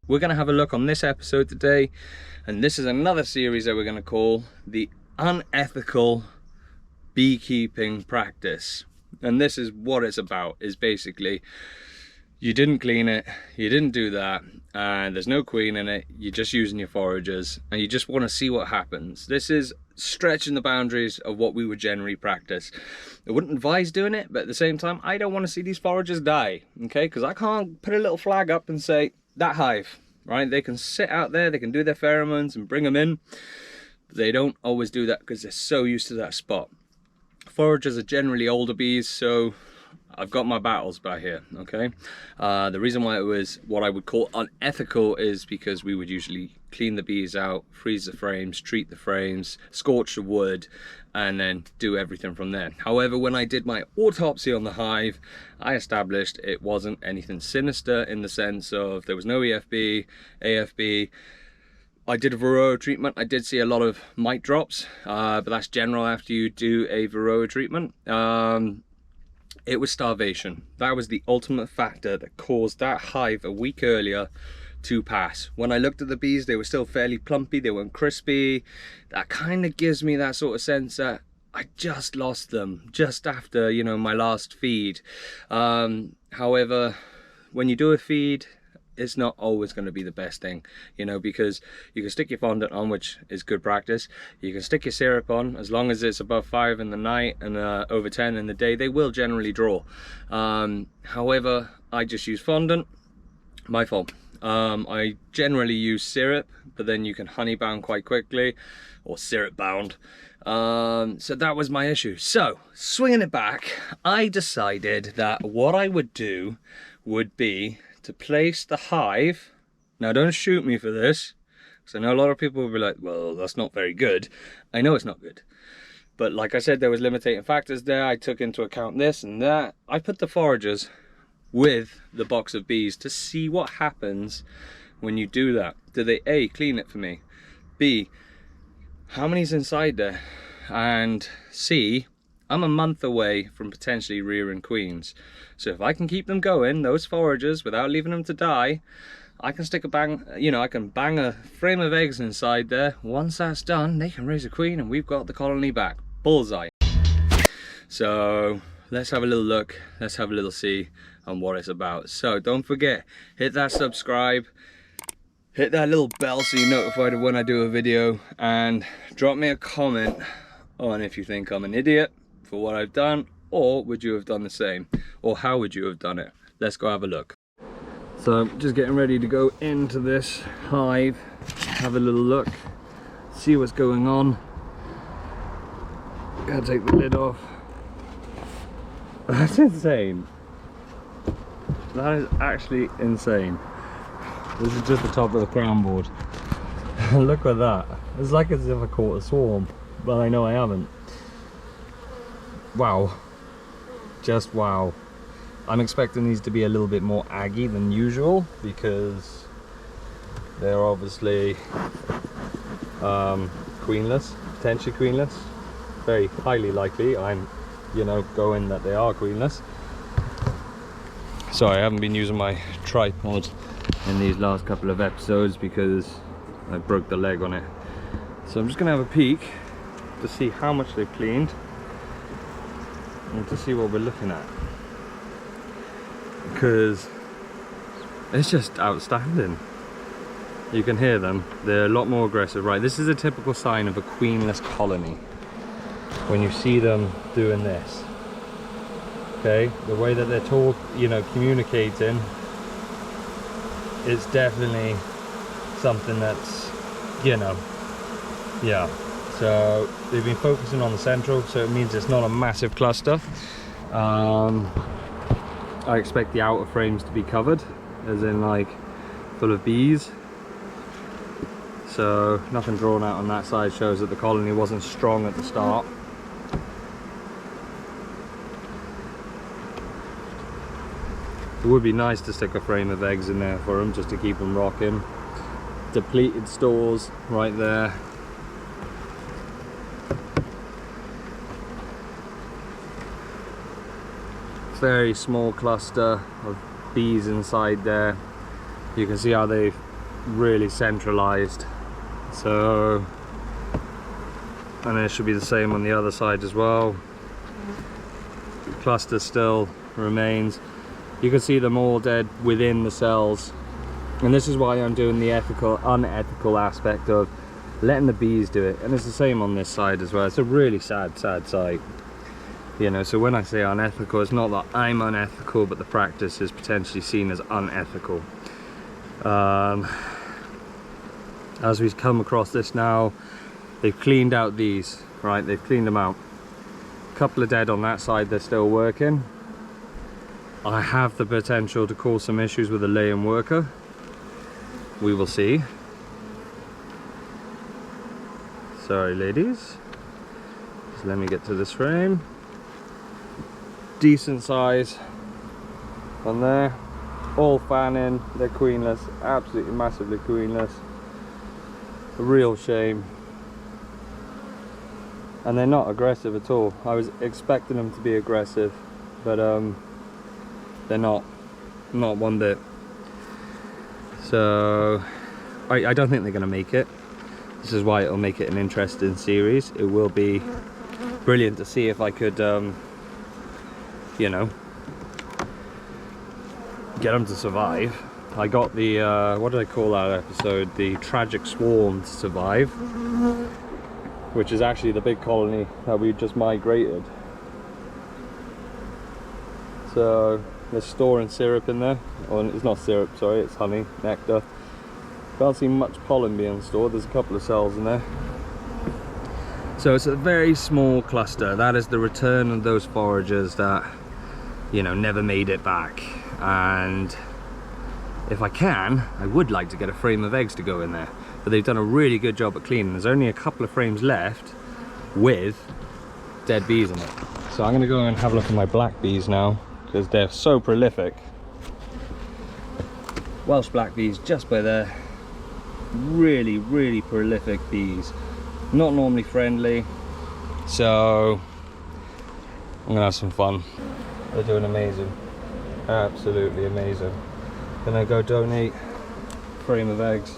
we're going to have a look on this episode today, and this is another series that we're going to call the Unethical Beekeeping Practice. And this is what it's about, is basically you didn't clean it, you didn't do that, and there's no queen in it, you're just using your foragers and you just want to see what happens. This is stretching the boundaries of what we would generally practice. I wouldn't advise doing it, but at the same time I don't want to see these foragers die, okay? Because I can't put a little flag up and say that hive, right? They can sit out there, they can do their pheromones and bring them in. They don't always do that because they're so used to that spot. Foragers are generally older bees, so I've got my battles back here, okay? The reason why it was what I would call unethical is because we would usually clean the bees out, freeze the frames, treat the frames, scorch the wood, and then do everything from there. However, when I did my autopsy on the hive, I established it wasn't anything sinister in the sense of there was no EFB, AFB. I did a Varroa treatment. I did see a lot of mite drops, but that's general after you do a Varroa treatment. It was starvation. That was the ultimate factor that caused that hive a week earlier to pass. When I looked at the bees, they were still fairly plumpy, they weren't crispy. That kind of gives me that sort of sense that I just lost them just after, you know, my last feed. However, when you do a feed, it's not always going to be the best thing, you know, because you can stick your fondant on, which is good practice. You can stick your syrup on, as long as it's above 5 in the night and over 10 in the day, they will generally draw. However, I just use fondant. My fault. I generally use syrup, but then you can honey bound quite quickly, or syrup bound. So that was my issue. So swinging it back, I decided that what I would do would be to place the hive. Now don't shoot me for this, because I know a lot of people will be like, well, that's not very good. I know it's not good, but like I said, there was limiting factors there. I took into account this and that. I put the foragers with the box of bees to see what happens when you do that. Do they A, clean it for me, B, how many's inside there, and C, I'm a month away from potentially rearing queens. So if I can keep them going, those foragers, without leaving them to die, I can stick a bang, you know, I can bang a frame of eggs inside there. Once that's done, they can raise a queen and we've got the colony back. Bullseye. So let's have a little look, let's have a little see on what it's about. So don't forget, hit that subscribe, hit that little bell so you're notified of when I do a video, and drop me a comment on if you think I'm an idiot for what I've done, or would you have done the same, or how would you have done it? Let's go have a look. So I'm just getting ready to go into this hive, have a little look, see what's going on. Gotta take the lid off. That's insane. That is actually insane. This is just the top of the crown board. Look at that. It's like as if I caught a swarm, but I know I haven't. Wow. Just wow. I'm expecting these to be a little bit more aggy than usual because they're obviously queenless, potentially queenless. Very highly likely. I'm, you know, going that they are queenless. Sorry, I haven't been using my tripod in these last couple of episodes because I broke the leg on it. So I'm just gonna have a peek to see how much they've cleaned and to see what we're looking at, because it's just outstanding. You can hear them, they're a lot more aggressive, right? This is a typical sign of a queenless colony when you see them doing this. Okay, the way that they're you know, communicating, it's definitely something that's, you know, yeah. So they've been focusing on the central, so it means it's not a massive cluster. I expect the outer frames to be covered, as in like full of bees. So nothing drawn out on that side shows that the colony wasn't strong at the start. It would be nice to stick a frame of eggs in there for them just to keep them rocking. Depleted stores right there. Very small cluster of bees inside there. You can see how they've really centralized. So, and it should be the same on the other side as well. The cluster still remains. You can see them all dead within the cells, and this is why I'm doing the unethical aspect of letting the bees do it. And it's the same on this side as well. It's a really sad sight, you know. So when I say unethical, it's not that I'm unethical, but the practice is potentially seen as unethical. As we come across this now, they've cleaned out these, right? They've cleaned them out. A couple are dead on that side, they're still working. I have the potential to cause some issues with the laying worker. We will see. Sorry ladies. Just let me get to this frame. Decent size on there. All fanning, they're queenless, absolutely massively queenless. A real shame. And they're not aggressive at all. I was expecting them to be aggressive, but they're not one bit. So I don't think they're going to make it. This is why it'll make it an interesting series. It will be brilliant to see if I could you know, get them to survive. I got the what did I call that episode, the tragic swarm to survive, which is actually the big colony that we just migrated. So they're storing syrup in there. Or it's not syrup, sorry, it's honey, nectar. Can't see much pollen being stored. There's a couple of cells in there. So it's a very small cluster. That is the return of those foragers that, you know, never made it back. And if I can, I would like to get a frame of eggs to go in there. But they've done a really good job at cleaning. There's only a couple of frames left with dead bees in it. So I'm gonna go and have a look at my black bees now, because they're so prolific. Welsh black bees just by there. Really prolific bees. Not normally friendly. So I'm gonna have some fun. They're doing amazing. Absolutely amazing. Gonna go donate a frame of eggs.